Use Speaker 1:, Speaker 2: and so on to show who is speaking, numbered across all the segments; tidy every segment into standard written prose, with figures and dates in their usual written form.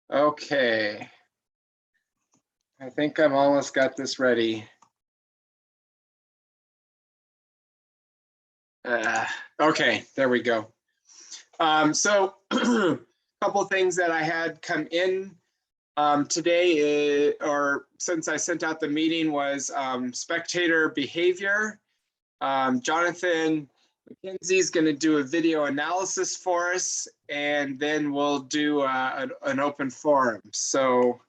Speaker 1: Okay. I think I've almost got this ready. Okay, there we go. So a couple of things that I had come in today, or since I sent out the meeting, was spectator behavior. Jonathan McKenzie is going to do a video analysis for us, and then we'll do an open forum. So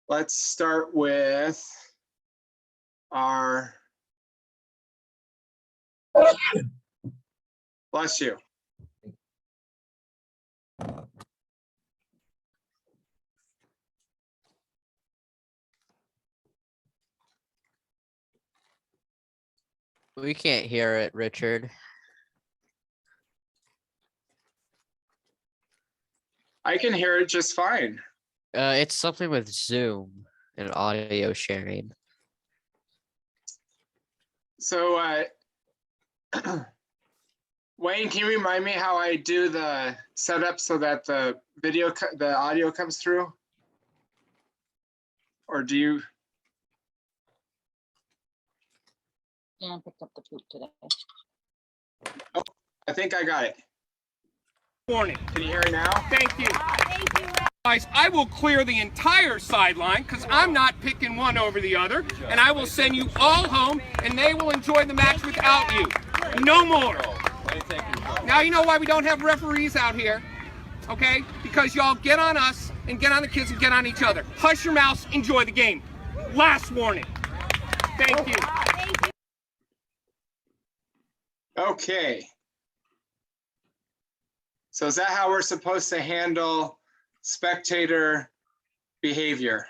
Speaker 1: let's start with our, bless you.
Speaker 2: We can't hear it, Richard.
Speaker 1: I can hear it just fine.
Speaker 2: It's something with Zoom and audio sharing.
Speaker 1: So, Wayne, can you remind me how I do the setup so that the audio comes through? Or do you?
Speaker 3: Dan picked up the poop today.
Speaker 1: Oh, I think I got it.
Speaker 4: Warning.
Speaker 1: Can you hear it now?
Speaker 4: Thank you. Guys, I will clear the entire sideline because I'm not picking one over the other, and I will send you all home, and they will enjoy the match without you. No more. Now you know why we don't have referees out here, okay? Because y'all get on us and get on the kids and get on each other. Hush your mouths, enjoy the game. Last warning. Thank you.
Speaker 1: Okay. So is that how we're supposed to handle spectator behavior?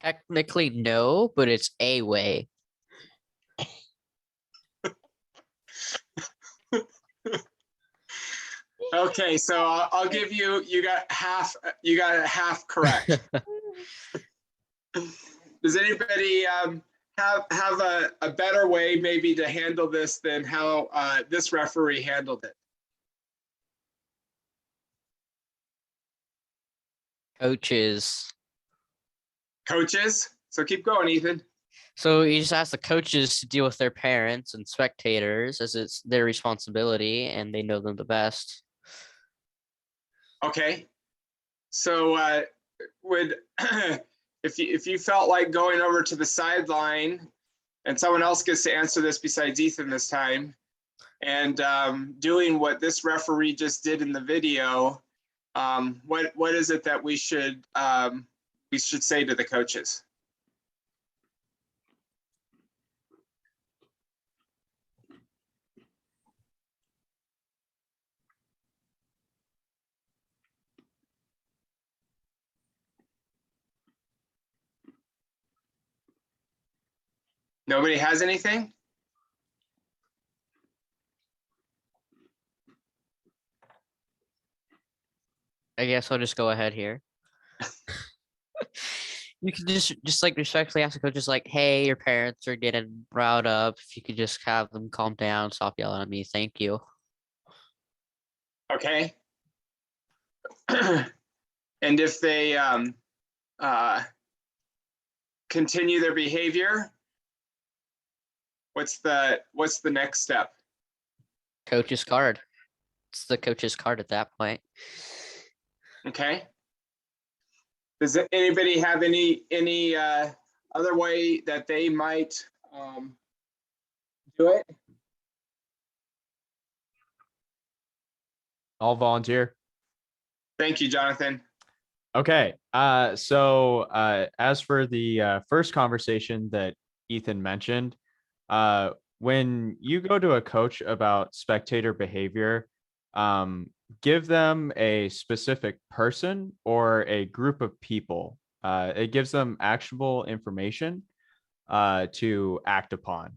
Speaker 2: Technically, no, but it's a way.
Speaker 1: Okay, so I'll give you, you got it half correct. Does anybody have a better way maybe to handle this than how this referee handled it?
Speaker 2: Coaches.
Speaker 1: Coaches? So keep going, Ethan.
Speaker 2: So you just ask the coaches to deal with their parents and spectators as it's their responsibility and they know them the best.
Speaker 1: Okay. So would if you felt like going over to the sideline, and someone else gets to answer this besides Ethan this time, and doing what this referee just did in the video, what is it that we should say to the coaches? Nobody has anything?
Speaker 2: I guess I'll just go ahead here. You can just like respectfully ask the coaches like, hey, your parents are getting riled up. If you could just have them calm down, stop yelling at me. Thank you.
Speaker 1: Okay. And if they continue their behavior, what's the next step?
Speaker 2: Coach's card. It's the coach's card at that point.
Speaker 1: Okay. Does anybody have any other way that they might do it?
Speaker 5: I'll volunteer.
Speaker 1: Thank you, Jonathan.
Speaker 5: Okay. So as for the first conversation that Ethan mentioned, when you go to a coach about spectator behavior, give them a specific person or a group of people. It gives them actionable information to act upon.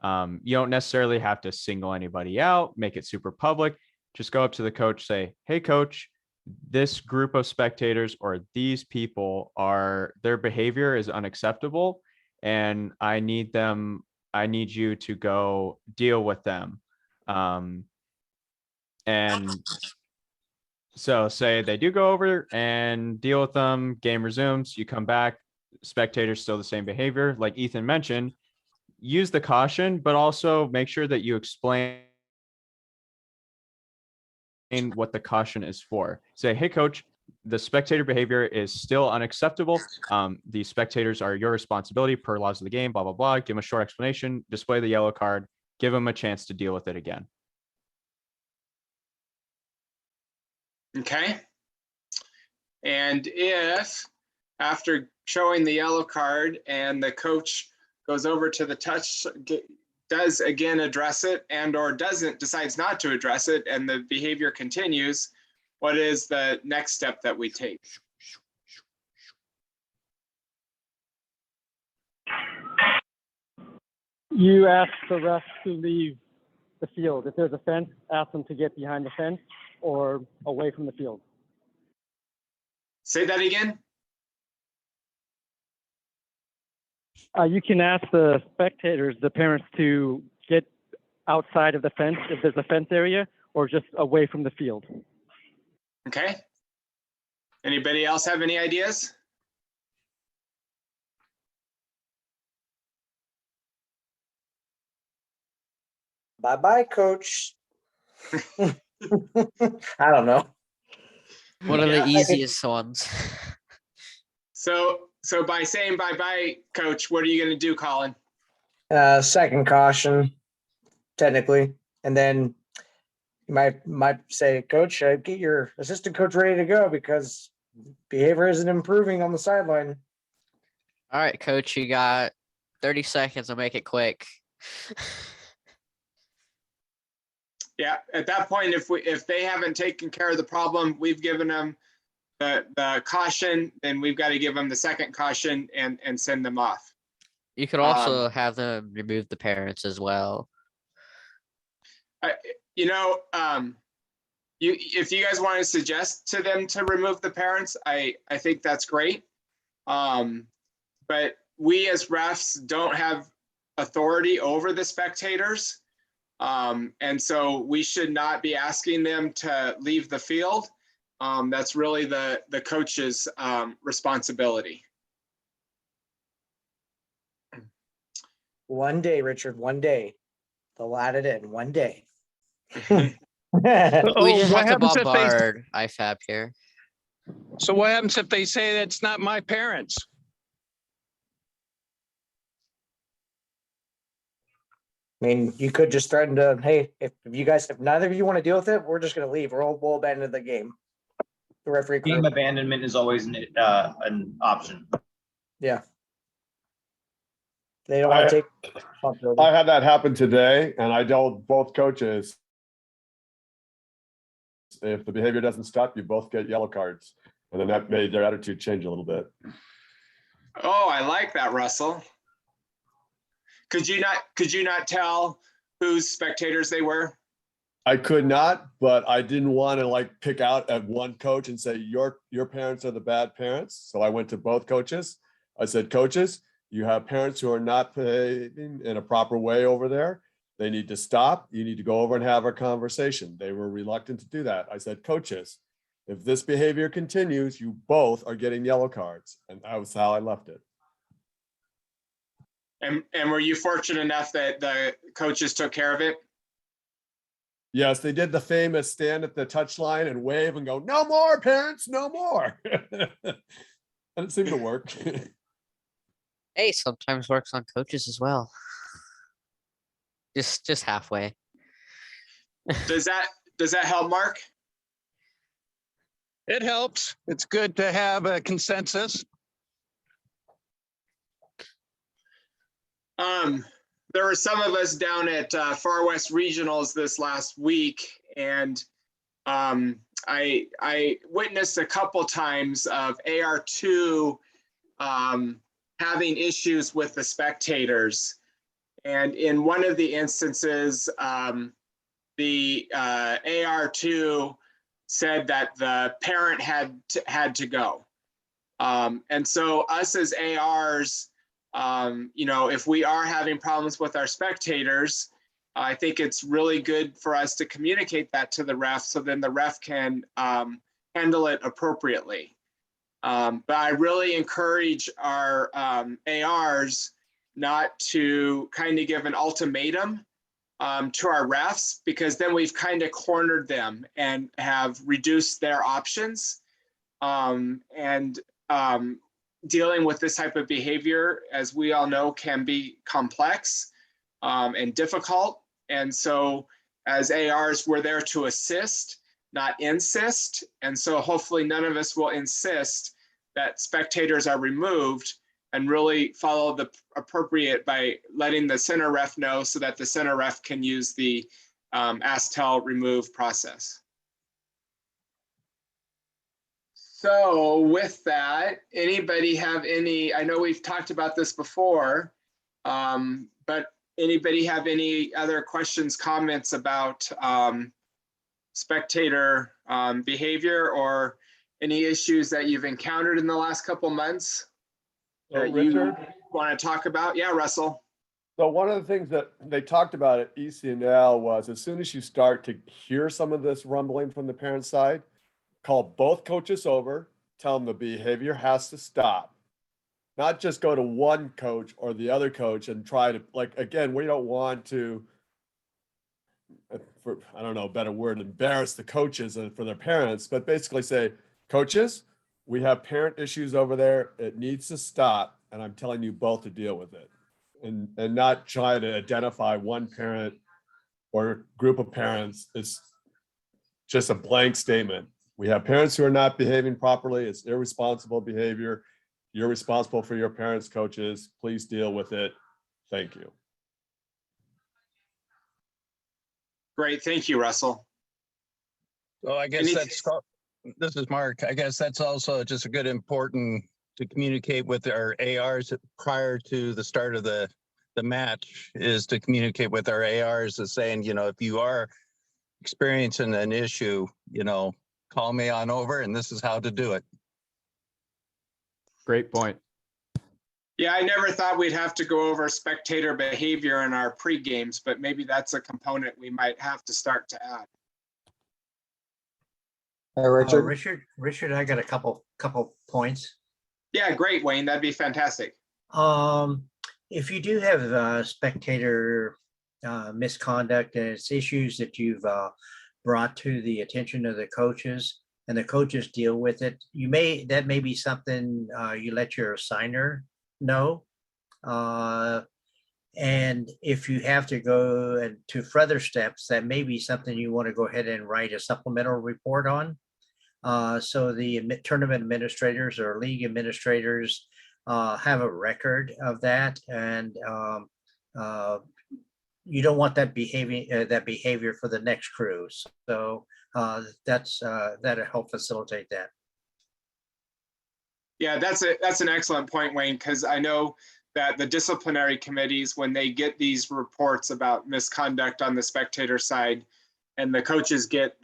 Speaker 5: You don't necessarily have to single anybody out, make it super public. Just go up to the coach, say, hey, coach, this group of spectators or these people their behavior is unacceptable, and I need you to go deal with them. And so say they do go over and deal with them, game resumes, you come back, spectators still the same behavior. Like Ethan mentioned, use the caution, but also make sure that you explain what the caution is for. Say, hey, coach, the spectator behavior is still unacceptable. The spectators are your responsibility per laws of the game, blah, blah, blah. Give them a short explanation, display the yellow card, give them a chance to deal with it again.
Speaker 1: Okay. And if after showing the yellow card and the coach goes over to the touch, does again address it and or decides not to address it, and the behavior continues, what is the next step that we take?
Speaker 6: You ask the refs to leave the field. If there's a fence, ask them to get behind the fence or away from the field.
Speaker 1: Say that again.
Speaker 6: You can ask the spectators, the parents, to get outside of the fence if there's a fence area, or just away from the field.
Speaker 1: Okay. Anybody else have any ideas?
Speaker 7: Bye-bye, coach. I don't know.
Speaker 2: One of
Speaker 1: Yeah,
Speaker 2: the easiest ones.
Speaker 1: So by saying bye-bye, coach, what are you going to do, Colin?
Speaker 7: Second caution, technically. And then you might say, coach, get your assistant coach ready to go because behavior isn't improving on the sideline.
Speaker 2: All right, coach, you got 30 seconds. I'll make it quick.
Speaker 1: Yeah, at that point, if they haven't taken care of the problem, we've given them the caution, then we've got to give them the second caution and send them off.
Speaker 2: You could also have them remove the parents as well.
Speaker 1: If you guys want to suggest to them to remove the parents, I think that's great. But we as refs don't have authority over the spectators. And so we should not be asking them to leave the field. That's really the coach's responsibility.
Speaker 7: One day, Richard, one day. They'll add it in one day.
Speaker 2: We just
Speaker 8: what
Speaker 2: have to
Speaker 8: happens if they-
Speaker 2: bombard IFAB here.
Speaker 8: So what happens if they say that's not my parents?
Speaker 7: I mean, you could just threaten to, hey, if neither of you want to deal with it, we're just going to leave. We'll abandon the game. The referee.
Speaker 9: Game abandonment is always an option.
Speaker 7: Yeah. They don't want to take.
Speaker 10: I had that happen today, and I told both coaches, if the behavior doesn't stop, you both get yellow cards. And then that made their attitude change a little bit.
Speaker 1: Oh, I like that, Russell. Could you not tell whose spectators they were?
Speaker 10: I could not, but I didn't want to pick out at one coach and say, your parents are the bad parents. So I went to both coaches. I said, coaches, you have parents who are not behaving in a proper way over there. They need to stop. You need to go over and have a conversation. They were reluctant to do that. I said, coaches, if this behavior continues, you both are getting yellow cards. And that was how I left it.
Speaker 1: And were you fortunate enough that the coaches took care of it?
Speaker 10: Yes, they did the famous stand at the touchline and wave and go, no more, parents, no more. And it seemed to work.
Speaker 2: Hey, sometimes works on coaches as well. Just halfway.
Speaker 1: Does that help, Mark?
Speaker 8: It helps. It's good to have a consensus.
Speaker 1: There were some of us down at Far West Regionals this last week, and I witnessed a couple times of AR2 having issues with the spectators. And in one of the instances, the AR2 said that the parent had to go. And so us as ARs, if we are having problems with our spectators, I think it's really good for us to communicate that to the ref, so then the ref can handle it appropriately. But I really encourage our ARs not to kind of give an ultimatum to our refs, because then we've kind of cornered them and have reduced their options. Dealing with this type of behavior, as we all know, can be complex and difficult. And so as ARs, we're there to assist, not insist. And so hopefully none of us will insist that spectators are removed, and really follow the appropriate by letting the center ref know, so that the center ref can use the ask, tell, remove process. So with that, anybody have any, I know we've talked about this before, but anybody have any other questions, comments about spectator behavior, or any issues that you've encountered in the last couple months that you want to talk about? Yeah, Russell.
Speaker 10: So one of the things that they talked about at ECNL was, as soon as you start to hear some of this rumbling from the parent side, call both coaches over, tell them the behavior has to stop. Not just go to one coach or the other coach and try to, like, again, we don't want to, for, I don't know, a better word, embarrass the coaches and for their parents, but basically say, coaches, we have parent issues over there. It needs to stop. And I'm telling you both to deal with it, and not try to identify one parent or group of parents. It's just a blank statement. We have parents who are not behaving properly. It's irresponsible behavior. You're responsible for your parents, coaches. Please deal with it. Thank you.
Speaker 1: Great, thank you, Russell.
Speaker 8: So I guess this is Mark. I guess that's also just a good important to communicate with our ARs prior to the start of the match, is to communicate with our ARs as saying, if you are experiencing an issue, call me on over, and this is how to do it.
Speaker 5: Great point.
Speaker 1: Yeah, I never thought we'd have to go over spectator behavior in our pre-games, but maybe that's a component we might have to start to add.
Speaker 11: Richard, I got a couple points.
Speaker 1: Yeah, great, Wayne. That'd be fantastic.
Speaker 11: If you do have spectator misconduct and it's issues that you've brought to the attention of the coaches, and the coaches deal with it, that may be something you let your assigner know. And if you have to go to further steps, that may be something you want to go ahead and write a supplemental report on. So the tournament administrators or league administrators have a record of that, and you don't want that behavior for the next crew. So that'll help facilitate that.
Speaker 1: Yeah, that's an excellent point, Wayne, because I know that the disciplinary committees, when they get these reports about misconduct on the spectator side, and the coaches get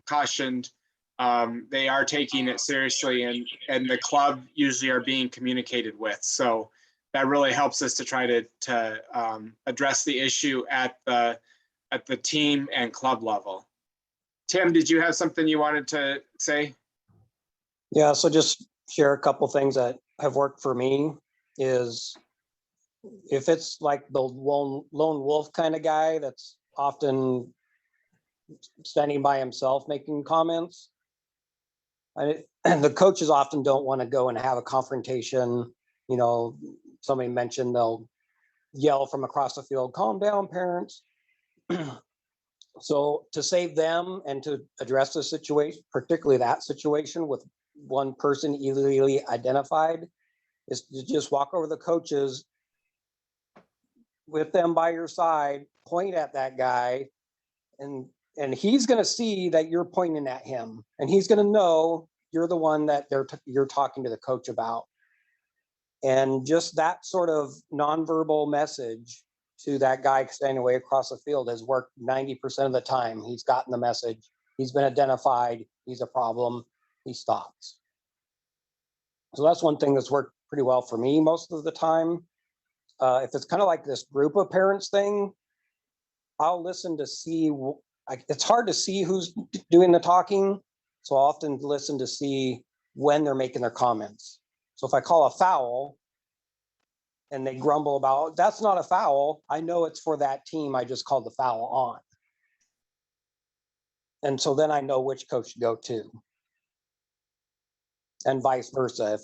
Speaker 1: cautioned, they are taking it seriously, and the club usually are being communicated with. So that really helps us to try to address the issue at the team and club level. Tim, did you have something you wanted to say?
Speaker 12: Yeah, so just share a couple things that have worked for me. Is if it's like the lone wolf kind of guy that's often standing by himself making comments, the coaches often don't want to go and have a confrontation. Somebody mentioned they'll yell from across the field, "Calm down, parents." So to save them and to address the situation, particularly that situation with one person easily identified, is to just walk over the coaches with them by your side, point at that guy, and he's going to see that you're pointing at him, and he's going to know you're the one that you're talking to the coach about. And just that sort of nonverbal message to that guy standing away across the field has worked 90% of the time. He's gotten the message, he's been identified, he's a problem, he stops. So that's one thing that's worked pretty well for me most of the time. If it's kind of like this group of parents thing, I'll listen to see, it's hard to see who's doing the talking. So I'll often listen to see when they're making their comments. So if I call a foul and they grumble about, that's not a foul, I know it's for that team I just called the foul on. And so then I know which coach to go to. And vice versa. If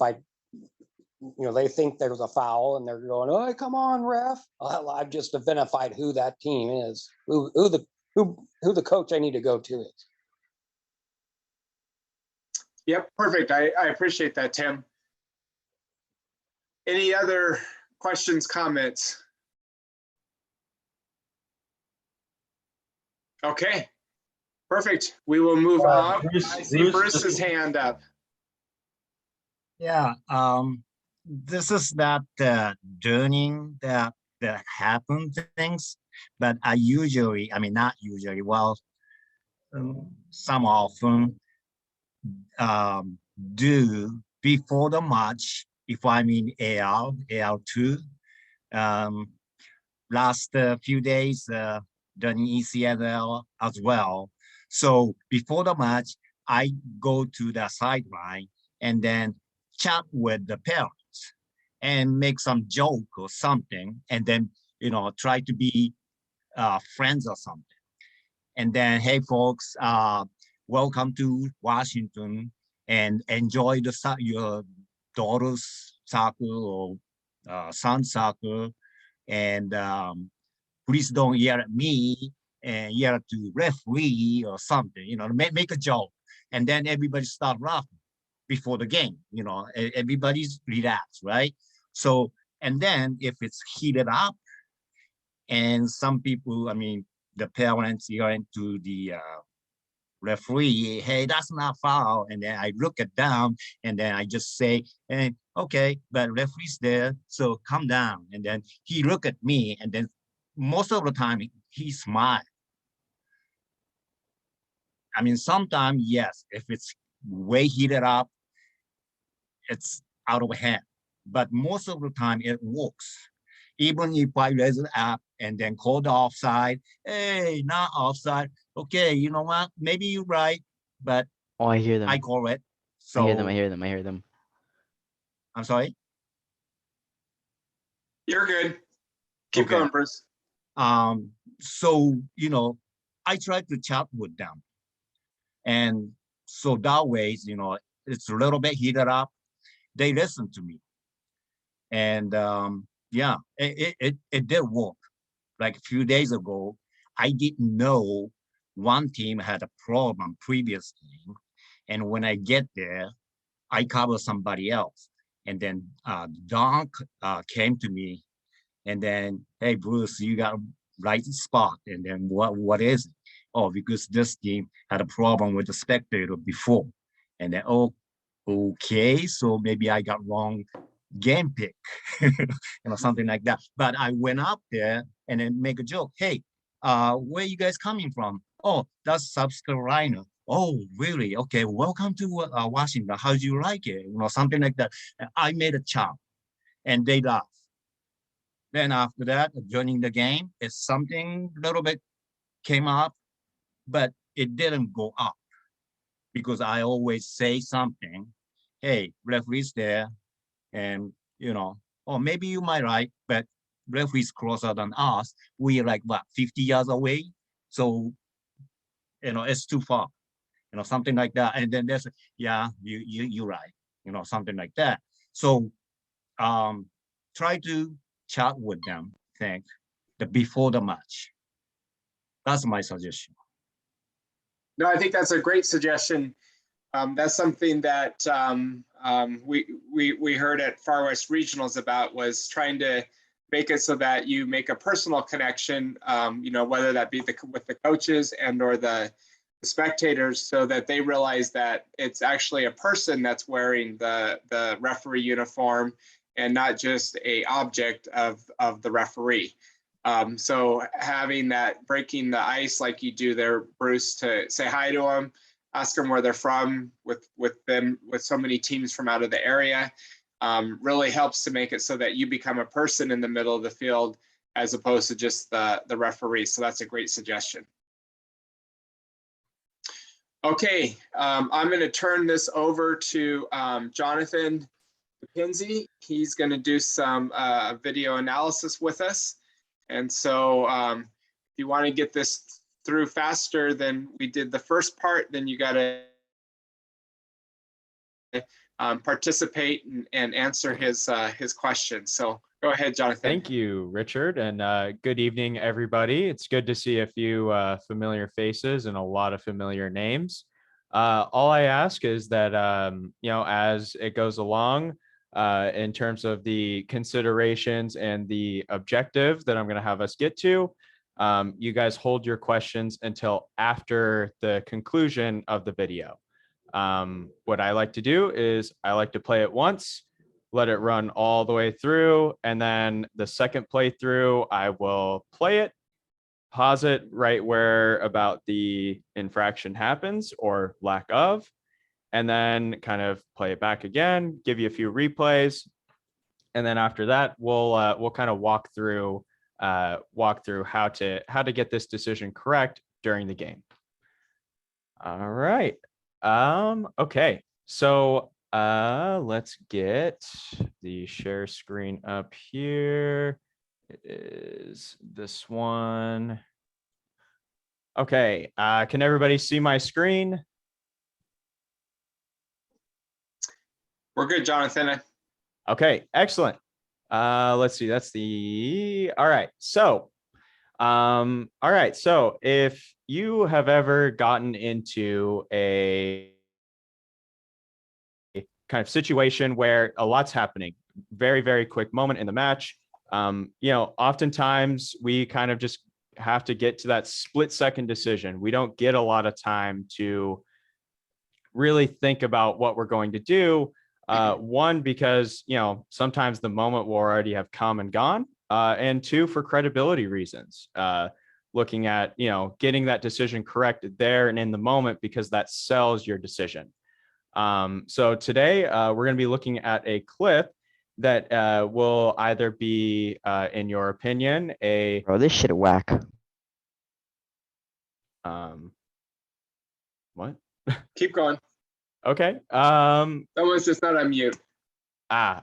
Speaker 12: they think there's a foul and they're going, oh, come on, ref. Well, I've just identified who that team is, who the coach I need to go to is.
Speaker 1: Yep, perfect. I appreciate that, Tim. Any other questions, comments? Okay, perfect. We will move on. I see Bruce's hand up.
Speaker 13: Yeah, this is that learning that happen things, but I usually, I mean, not usually, well, some often do before the match, if I'm in AL2, last few days during ECFL as well. So before the match, I go to the sideline and then chat with the parents and make some joke or something, and then try to be friends or something. And then, hey folks, welcome to Washington and enjoy your daughter's soccer or son's soccer, and please don't yell at me and yell at the referee or something. Make a joke, and then everybody start laughing before the game. Everybody's relaxed, right? So, and then if it's heated up, and some people, I mean, the parents yelling to the referee, hey, that's not foul. And then I look at them and then I just say, hey, okay, but referee's there, so calm down. And then he look at me, and then most of the time he smiled. I mean, sometimes, yes, if it's way heated up, it's out of hand. But most of the time it works. Even if I raise it up and then call the offside, hey, not offside. Okay, you know what? Maybe you're right, but
Speaker 2: Oh, I hear them.
Speaker 13: I call it. So
Speaker 2: I hear them.
Speaker 13: I'm sorry.
Speaker 1: You're good. Keep
Speaker 13: Okay.
Speaker 1: going, Bruce.
Speaker 13: So I try to chat with them, and so that way, it's a little bit heated up. They listen to me, and yeah, it did work. Like a few days ago, I didn't know one team had a problem previous game, and when I get there, I cover somebody else, and then Don came to me, and then, hey Bruce, you got right spot. And then what is it? Oh, because this team had a problem with the spectator before, and then okay, so maybe I got wrong game pick, something like that. But I went up there and then make a joke. Hey, where you guys coming from? Oh, that's South Carolina. Oh, really? Okay, welcome to Washington. How do you like it? Something like that. I made a chop, and they laughed. Then after that, during the game, it's something a little bit came up, but it didn't go up because I always say something. Hey, referee's there, and or maybe you might right, but referee's closer than us. We're like what, 50 yards away, so it's too far, something like that. And then there's yeah, you're right, something like that. So try to chat with them, before the match. That's my suggestion.
Speaker 1: No, I think that's a great suggestion. That's something that we heard at Far West Regionals about, was trying to make it so that you make a personal connection, whether that be with the coaches and or the spectators, so that they realize that it's actually a person that's wearing the referee uniform and not just a object of the referee. So having that, breaking the ice like you do there, Bruce, to say hi to them, ask them where they're from with so many teams from out of the area, really helps to make it so that you become a person in the middle of the field as opposed to just the referee. So that's a great suggestion. Okay, I'm going to turn this over to Jonathan McKenzie. He's going to do some video analysis with us. And so if you want to get this through faster than we did the first part, then you got to participate and answer his questions. So go ahead, Jonathan.
Speaker 5: Thank you, Richard, and good evening, everybody. It's good to see a few familiar faces and a lot of familiar names. All I ask is that, as it goes along, in terms of the considerations and the objective that I'm going to have us get to, you guys hold your questions until after the conclusion of the video. What I like to do is I like to play it once, let it run all the way through, and then the second playthrough, I will play it, pause it right where about the infraction happens or lack of, and then kind of play it back again, give you a few replays, and then after that, we'll kind of walk through how to get this decision correct during the game. All right. Okay. So let's get the share screen up here. It is this one. Okay. Can everybody see my screen?
Speaker 1: We're good, Jonathan.
Speaker 5: Okay, excellent. Let's see. That's the all right. So if you have ever gotten into a kind of situation where a lot's happening, very, very quick moment in the match, oftentimes we kind of just have to get to that split-second decision. We don't get a lot of time to really think about what we're going to do. One, because, sometimes the moment will already have come and gone. And two, for credibility reasons, looking at, getting that decision correct there and in the moment, because that sells your decision. So today we're going to be looking at a clip that will either be, in your opinion,
Speaker 2: Bro, this shit whack.
Speaker 5: What?
Speaker 1: Keep going.
Speaker 5: Okay.
Speaker 1: Someone's just not on mute.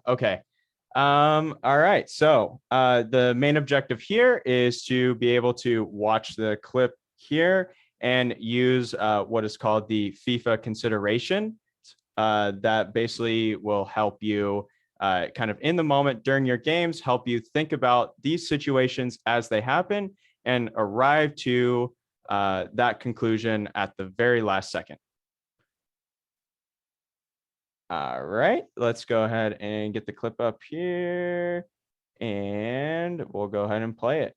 Speaker 5: Okay. All right. So the main objective here is to be able to watch the clip here and use what is called the FIFA consideration. That basically will help you kind of in the moment during your games, help you think about these situations as they happen and arrive to that conclusion at the very last second. All right, let's go ahead and get the clip up here and we'll go ahead and play it.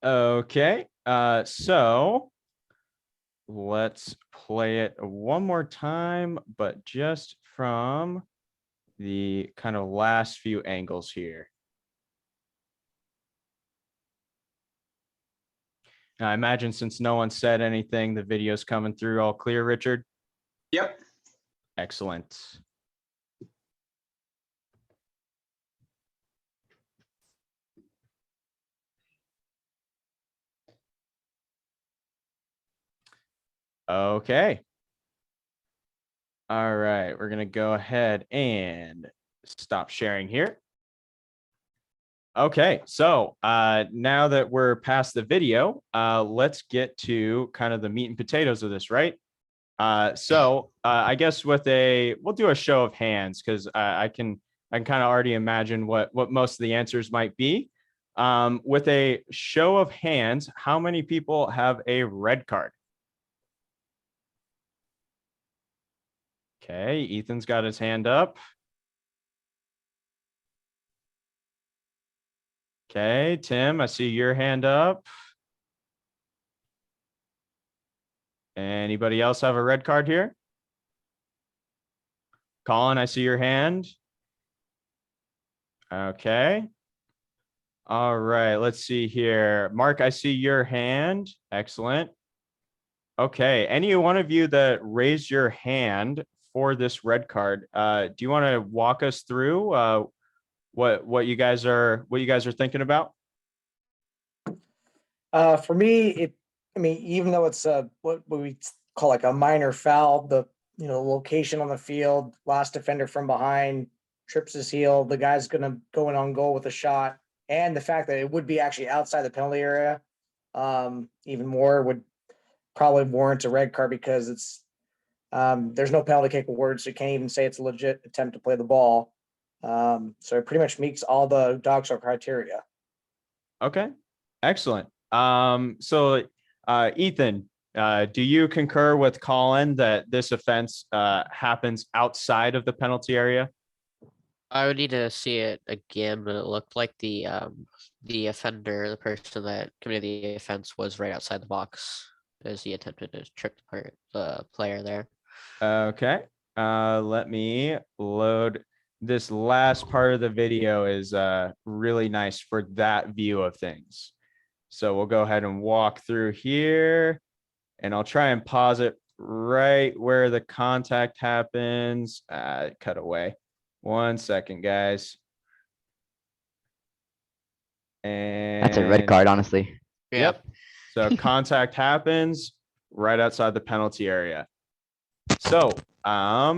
Speaker 5: Okay, so let's play it one more time, but just from the kind of last few angles here. Now, I imagine since no one said anything, the video's coming through all clear, Richard?
Speaker 1: Yep.
Speaker 5: Excellent. Okay. All right, we're going to go ahead and stop sharing here. Okay, so now that we're past the video, let's get to kind of the meat and potatoes of this, right? I guess we'll do a show of hands because I can kind of already imagine what most of the answers might be. With a show of hands, how many people have a red card? Okay, Ethan's got his hand up. Okay, Tim, I see your hand up. Anybody else have a red card here? Colin, I see your hand. Okay. All right, let's see here. Mark, I see your hand. Excellent. Okay, any one of you that raised your hand for this red card, do you want to walk us through what you guys are thinking about?
Speaker 7: For me, even though it's what we call like a minor foul, the location on the field, last defender from behind, trips his heel, the guy's gonna go in on goal with a shot, and the fact that it would be actually outside the penalty area, even more would probably warrant a red card because it's there's no penalty kick award, so you can't even say it's a legit attempt to play the ball. So it pretty much meets all the dog show criteria.
Speaker 5: Okay, excellent. So Ethan, do you concur with Colin that this offense happens outside of the penalty area?
Speaker 2: I would need to see it again, but it looked like the offender, the person that committed the offense, was right outside the box as he attempted to trick the player there.
Speaker 5: Okay, let me load. This last part of the video is really nice for that view of things. So we'll go ahead and walk through here, and I'll try and pause it right where the contact happens. Cut away. 1 second, guys. And
Speaker 14: That's a red card, honestly.
Speaker 5: Yep. So contact happens right outside the penalty area. So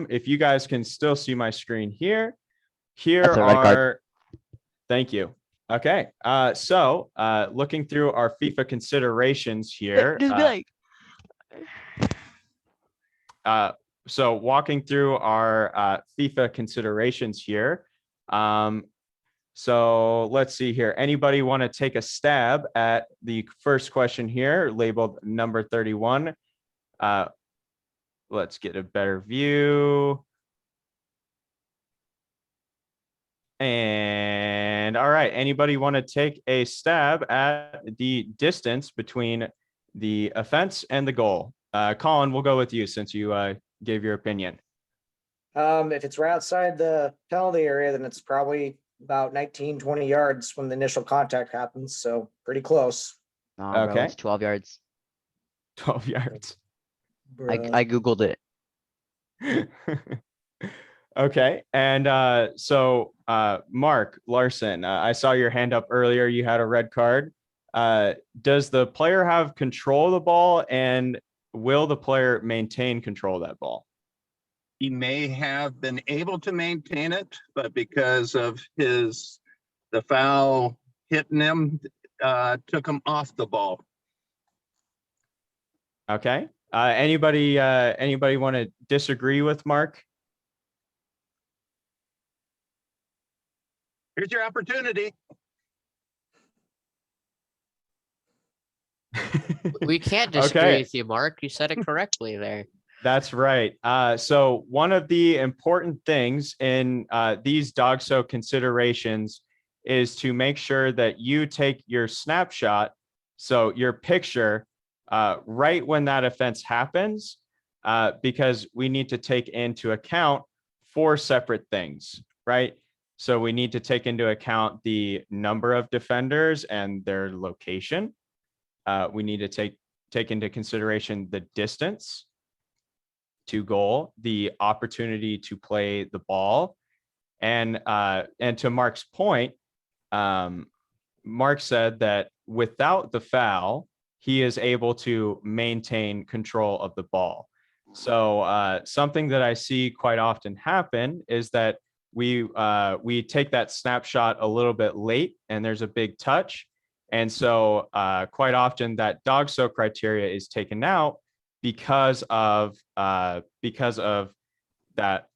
Speaker 5: if you guys can still see my screen here,
Speaker 14: That's a red card.
Speaker 5: Thank you. Okay. So looking through our FIFA considerations here. So walking through our FIFA considerations here. So let's see here. Anybody want to take a stab at the first question here, labeled number 31? Let's get a better view. And all right, anybody want to take a stab at the distance between the offense and the goal? Colin, we'll go with you since you gave your opinion.
Speaker 7: If it's right outside the penalty area, then it's probably about 19, 20 yards when the initial contact happens. So pretty close.
Speaker 14: No, bro,
Speaker 5: Okay.
Speaker 14: it's 12 yards.
Speaker 5: 12 yards.
Speaker 14: I Googled it.
Speaker 5: Okay. And so Mark Larson, I saw your hand up earlier. You had a red card. Does the player have control of the ball, and will the player maintain control of that ball?
Speaker 8: He may have been able to maintain it, but because of the foul hitting him, took him off the ball.
Speaker 5: Okay. Anybody want to disagree with Mark?
Speaker 8: Here's your opportunity.
Speaker 2: We can't disagree
Speaker 5: Okay.
Speaker 2: with you, Mark. You said it correctly there.
Speaker 5: That's right. So one of the important things in these DOGSO considerations is to make sure that you take your snapshot, so your picture, right when that offense happens, because we need to take into account 4 separate things, right? So we need to take into account the number of defenders and their location. We need to take into consideration the distance to goal, the opportunity to play the ball, and to Mark's point, Mark said that without the foul, he is able to maintain control of the ball. So something that I see quite often happen is that we take that snapshot a little bit late, and there's a big touch, and so quite often that DOGSO criteria is taken out because of that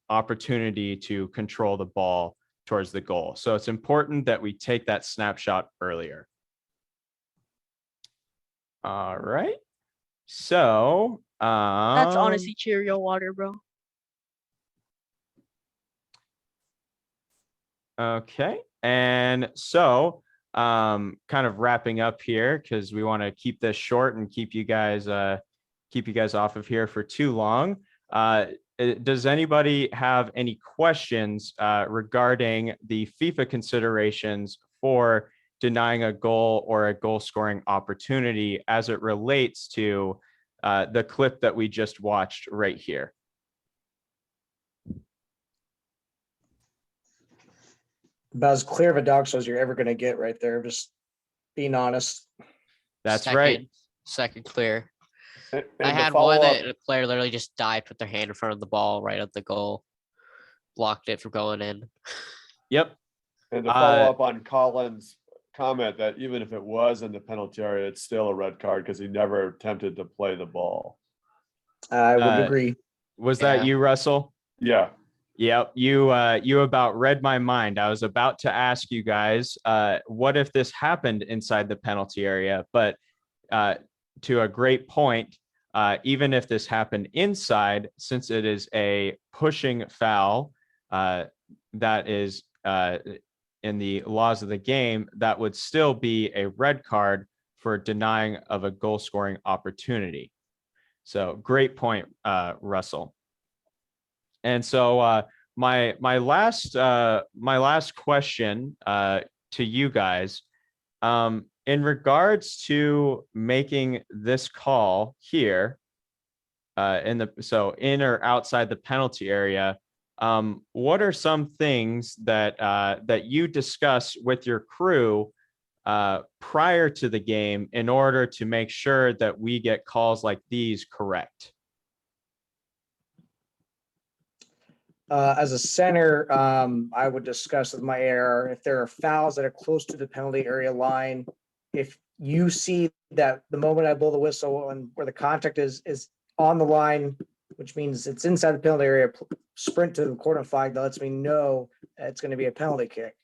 Speaker 5: opportunity to control the ball towards the goal. So it's important that we take that snapshot earlier. All right. So
Speaker 15: That's honestly Cheerio water, bro.
Speaker 5: okay. And so kind of wrapping up here because we want to keep this short and keep you guys off of here for too long. Does anybody have any questions regarding the FIFA considerations for denying a goal or a goal scoring opportunity as it relates to the clip that we just watched right here?
Speaker 7: About as clear of a dog show as you're ever going to get right there. Just being honest.
Speaker 5: That's right.
Speaker 2: Second clear.
Speaker 10: And
Speaker 2: I
Speaker 10: to
Speaker 2: had
Speaker 10: follow
Speaker 2: one
Speaker 10: up-
Speaker 2: that a player literally just dived, put their hand in front of the ball right at the goal, blocked it from going in.
Speaker 5: Yep.
Speaker 10: And to follow up on Colin's comment that even if it was in the penalty area, it's still a red card because he never attempted to play the ball.
Speaker 7: I would agree.
Speaker 5: Was that you, Russell?
Speaker 10: Yeah.
Speaker 5: Yep. You about read my mind. I was about to ask you guys, what if this happened inside the penalty area? But to a great point, even if this happened inside, since it is a pushing foul, that is in the laws of the game, that would still be a red card for denying of a goal scoring opportunity. So great point, Russell. And so my last question to you guys, in regards to making this call here, in or outside the penalty area, what are some things that you discuss with your crew prior to the game in order to make sure that we get calls like these correct?
Speaker 7: As a center, I would discuss with my AR if there are fouls that are close to the penalty area line. If you see that the moment I blow the whistle and where the contact is on the line, which means it's inside the penalty area, sprint to the corner flag that lets me know that it's going to be a penalty kick.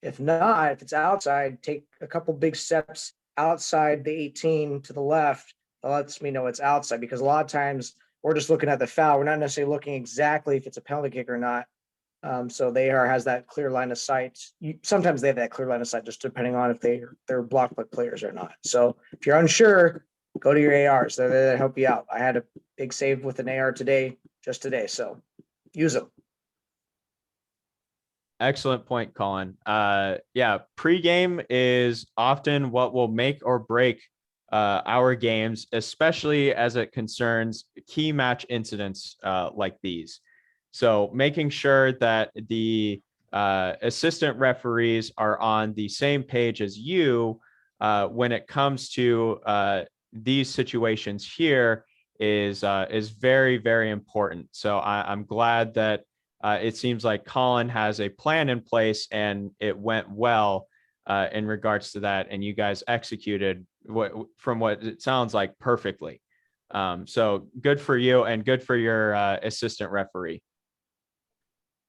Speaker 7: If not, if it's outside, take a couple big steps outside the 18 to the left. That lets me know it's outside, because a lot of times we're just looking at the foul. We're not necessarily looking exactly if it's a penalty kick or not. So the AR has that clear line of sight. Sometimes they have that clear line of sight, just depending on if they're blocked by players or not. So if you're unsure, go to your ARs. They're there to help you out. I had a big save with an AR today, so use them.
Speaker 5: Excellent point, Colin. Yeah, pregame is often what will make or break our games, especially as it concerns key match incidents like these. So making sure that the assistant referees are on the same page as you when it comes to these situations here is very, very important. So I'm glad that it seems like Colin has a plan in place and it went well in regards to that, and you guys executed from what it sounds like perfectly. So good for you and good for your assistant referee.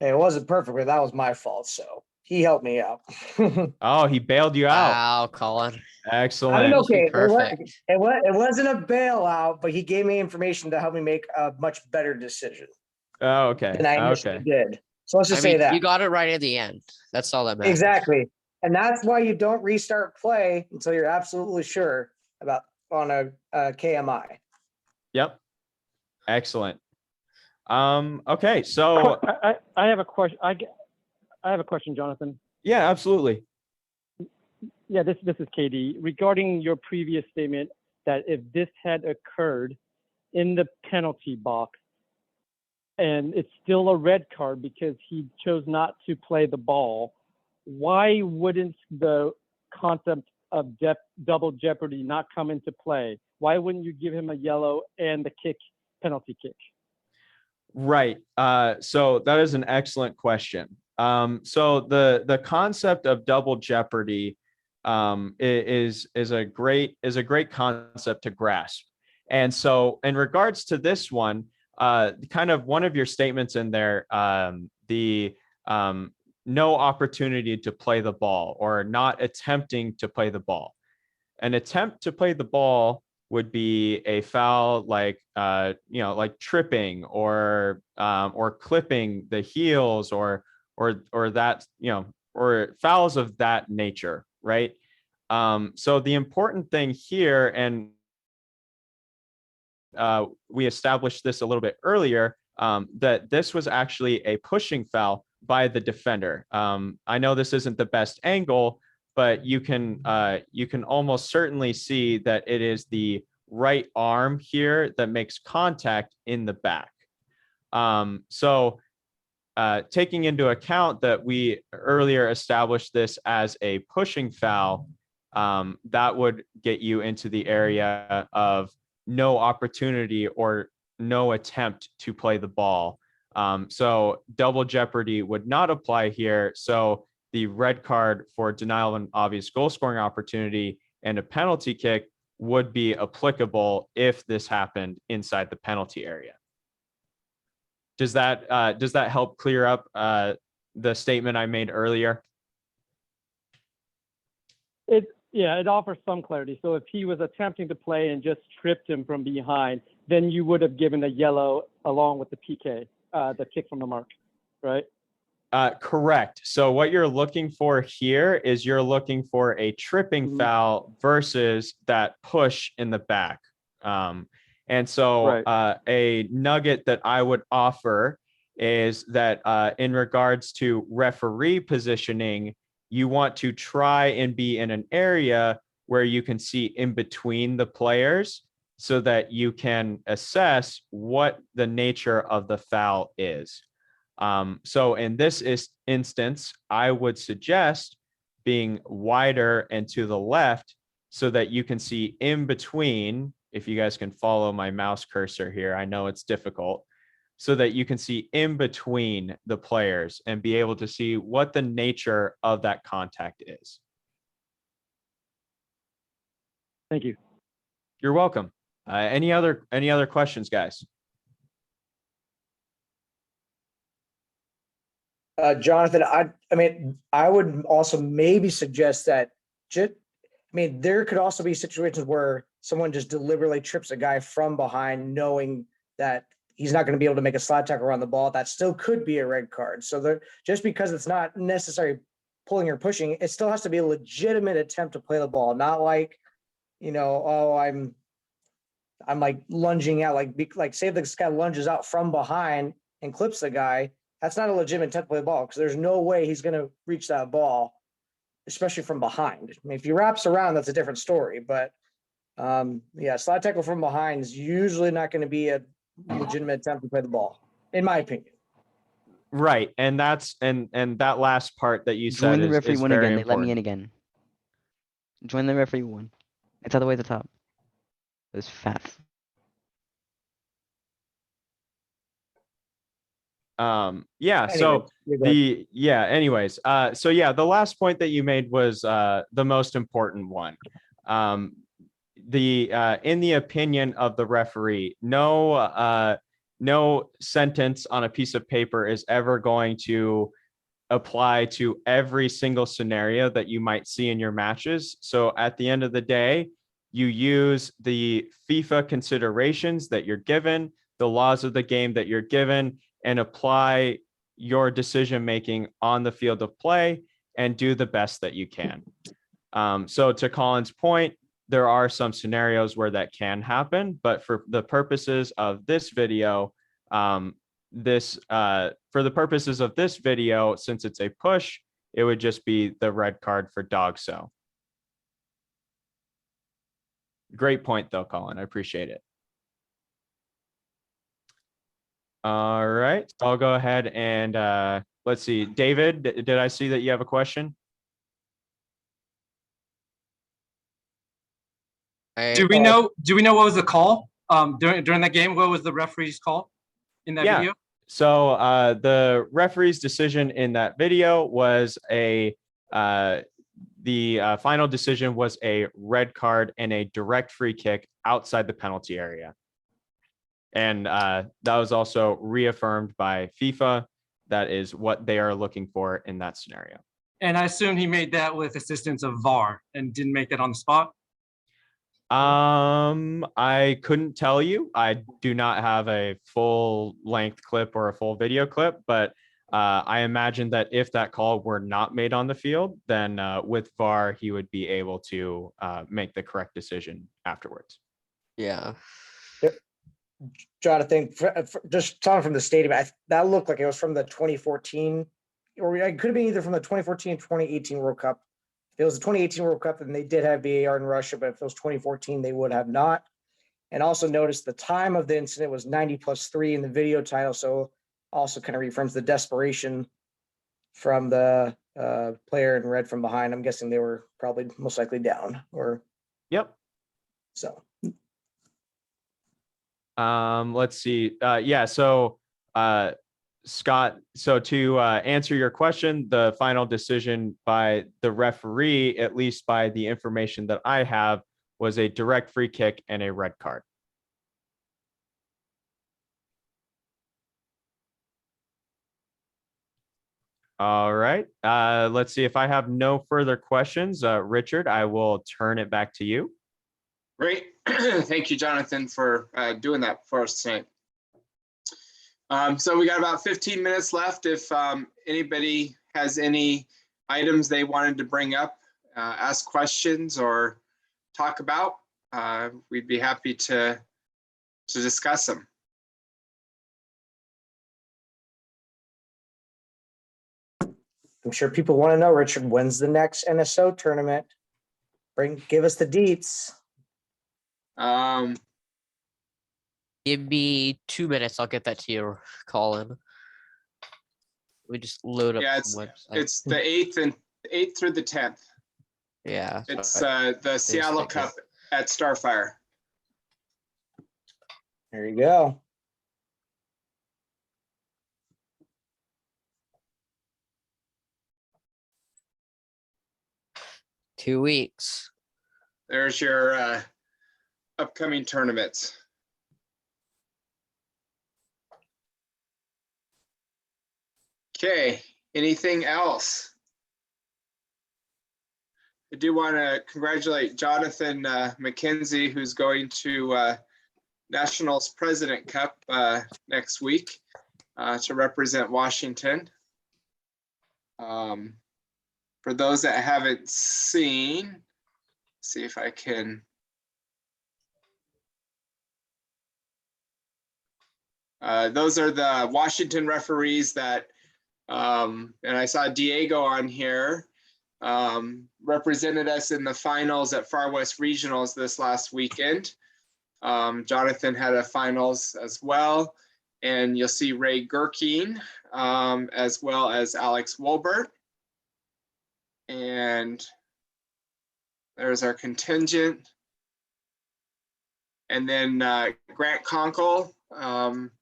Speaker 7: Hey, it wasn't perfect, but that was my fault. So he helped me out.
Speaker 5: Oh, he bailed you out.
Speaker 2: Wow, Colin.
Speaker 5: Excellent.
Speaker 7: I mean, okay,
Speaker 2: Perfect.
Speaker 7: it wasn't a bailout, but he gave me information to help me make a much better decision
Speaker 5: Oh, okay.
Speaker 7: than I initially
Speaker 5: Okay.
Speaker 7: did. So let's just
Speaker 2: I
Speaker 7: say
Speaker 2: mean,
Speaker 7: that.
Speaker 2: you got it right at the end. That's all that matters.
Speaker 7: Exactly. And that's why you don't restart play until you're absolutely sure about on a KMI.
Speaker 5: Yep. Excellent. Okay, so
Speaker 6: I have a question. I have a question, Jonathan.
Speaker 5: yeah, absolutely.
Speaker 6: Yeah, this is KD. Regarding your previous statement that if this had occurred in the penalty box and it's still a red card because he chose not to play the ball, why wouldn't the concept of double jeopardy not come into play? Why wouldn't you give him a yellow and the penalty kick?
Speaker 5: Right. So that is an excellent question. So the concept of double jeopardy is a great concept to grasp. And so in regards to this one, kind of one of your statements in there, no opportunity to play the ball or not attempting to play the ball. An attempt to play the ball would be a foul like like tripping or clipping the heels or that or fouls of that nature, right? So the important thing here, and we established this a little bit earlier, that this was actually a pushing foul by the defender. I know this isn't the best angle, but you can almost certainly see that it is the right arm here that makes contact in the back. So taking into account that we earlier established this as a pushing foul, that would get you into the area of no opportunity or no attempt to play the ball. So double jeopardy would not apply here. So the red card for denial of an obvious goal scoring opportunity and a penalty kick would be applicable if this happened inside the penalty area. Does that help clear up the statement I made earlier?
Speaker 6: It offers some clarity. So if he was attempting to play and just tripped him from behind, then you would have given a yellow along with the PK, the kick from the mark, right?
Speaker 5: Correct. So what you're looking for here is you're looking for a tripping foul versus that push in the back. And so a nugget that I would offer is that in regards to referee positioning, you want to try and be in an area where you can see in between the players so that you can assess what the nature of the foul is. So in this instance, I would suggest being wider and to the left so that you can see in between, if you guys can follow my mouse cursor here, I know it's difficult, so that you can see in between the players and be able to see what the nature of that contact is.
Speaker 6: Thank you.
Speaker 5: You're welcome. Any other questions, guys?
Speaker 7: Jonathan, I would also maybe suggest that there could also be situations where someone just deliberately trips a guy from behind, knowing that he's not going to be able to make a slide tackle around the ball. That still could be a red card. So just because it's not necessarily pulling or pushing, it still has to be a legitimate attempt to play the ball, not like, I'm like lunging out, like say if this guy lunges out from behind and clips the guy. That's not a legitimate attempt to play the ball because there's no way he's going to reach that ball, especially from behind. I mean, if he wraps around, that's a different story. But slide tackle from behind is usually not going to be a legitimate attempt to play the ball, in my opinion.
Speaker 5: Right, and that's and that last part that you said
Speaker 14: Join the referee
Speaker 5: is
Speaker 14: one
Speaker 5: very
Speaker 14: again. They let
Speaker 5: important.
Speaker 14: me in again. Join the referee one. It's all the way at the top. It was fast.
Speaker 5: So anyways, the last point that you made was the most important one. In the opinion of the referee, no sentence on a piece of paper is ever going to apply to every single scenario that you might see in your matches. So at the end of the day, you use the FIFA considerations that you're given, the laws of the game that you're given, and apply your decision-making on the field of play and do the best that you can. So to Colin's point, there are some scenarios where that can happen, but for the purposes of this video, since it's a push, it would just be the red card for Dogso. Great point though, Colin. I appreciate it. All right, I'll go ahead and let's see. David, did I see that you have a question?
Speaker 16: Do we know what was the call during that game? What was the referee's call in that video?
Speaker 5: So the referee's decision in that video was the final decision was a red card and a direct free kick outside the penalty area. And that was also reaffirmed by FIFA. That is what they are looking for in that scenario.
Speaker 16: And I assume he made that with assistance of VAR and didn't make that on the spot?
Speaker 5: I couldn't tell you. I do not have a full length clip or a full video clip, but I imagine that if that call were not made on the field, then with VAR, he would be able to make the correct decision afterwards.
Speaker 2: Yeah.
Speaker 7: Jonathan, just talking from the stadium, that looked like it was from the 2014, or it could have been either from the 2014 2018 World Cup. If it was the 2018 World Cup, then they did have VAR in Russia, but if it was 2014, they would have not. And also notice the time of the incident was 90+3 in the video title, so also kind of reaffirms the desperation from the player in red from behind. I'm guessing they were probably most likely down, or
Speaker 5: Yep.
Speaker 7: so.
Speaker 5: Let's see. Yeah. So, Scott, so to answer your question, the final decision by the referee, at least by the information that I have, was a direct free kick and a red card. All right. Let's see if I have no further questions. Richard, I will turn it back to you.
Speaker 1: Great. Thank you, Jonathan, for doing that for us tonight. So we got about 15 minutes left. If anybody has any items they wanted to bring up, ask questions, or talk about, we'd be happy to discuss them.
Speaker 7: I'm sure people want to know, Richard, when's the next NSO tournament? Give us the deets.
Speaker 2: Give me 2 minutes. I'll get that to you, Colin. We just load up.
Speaker 1: Yeah,
Speaker 2: the website.
Speaker 1: it's the 8th through the 10th.
Speaker 2: Yeah.
Speaker 1: It's
Speaker 2: so
Speaker 1: the Seattle Cup at Starfire.
Speaker 7: There you go.
Speaker 2: Two weeks.
Speaker 1: There's your upcoming tournaments. Okay, anything else? I do want to congratulate Jonathan McKenzie, who's going to Nationals President Cup next week to represent Washington. For those that haven't seen, see if I can. Those are the Washington referees that, and I saw Diego on here, represented us in the finals at Far West Regionals this last weekend. Jonathan had a finals as well. And you'll see Ray Gurkeen, as well as Alex Wolbert. And there's our contingent. And then Grant Conkle,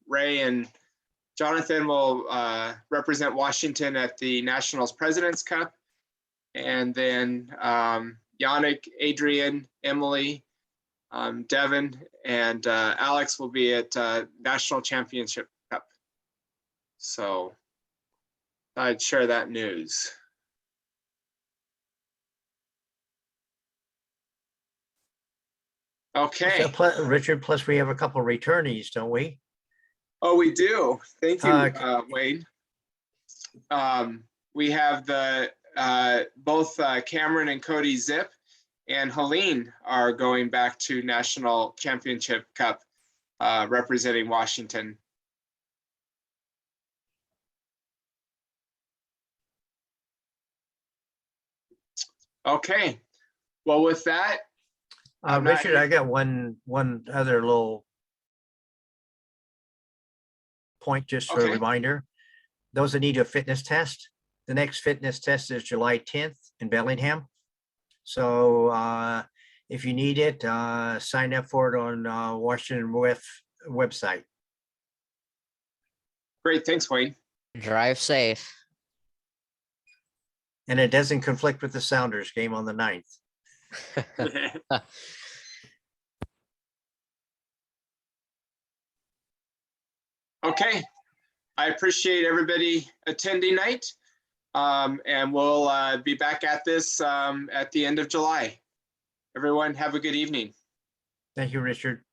Speaker 1: Ray and Jonathan will represent Washington at the Nationals President's Cup. And then Yannick, Adrian, Emily, Devin, and Alex will be at National Championship Cup. So I'd share that news. Okay.
Speaker 11: Richard, plus we have a couple of returnees, don't we?
Speaker 1: Oh, we do. Thank you, Wayne. We have the both Cameron and Cody Zip and Helene are going back to National Championship Cup representing Washington. Okay. Well, with that,
Speaker 11: Richard, I got one other little point just for a reminder. Those that need a fitness test, the next fitness test is July 10th in Bellingham. So if you need it, sign up for it on Washington website.
Speaker 1: Great, thanks, Wayne.
Speaker 2: Drive safe.
Speaker 11: And it doesn't conflict with the Sounders game on the 9th.
Speaker 1: Okay, I appreciate everybody attending tonight, and we'll be back at this at the end of July. Everyone have a good evening.
Speaker 11: Thank you, Richard.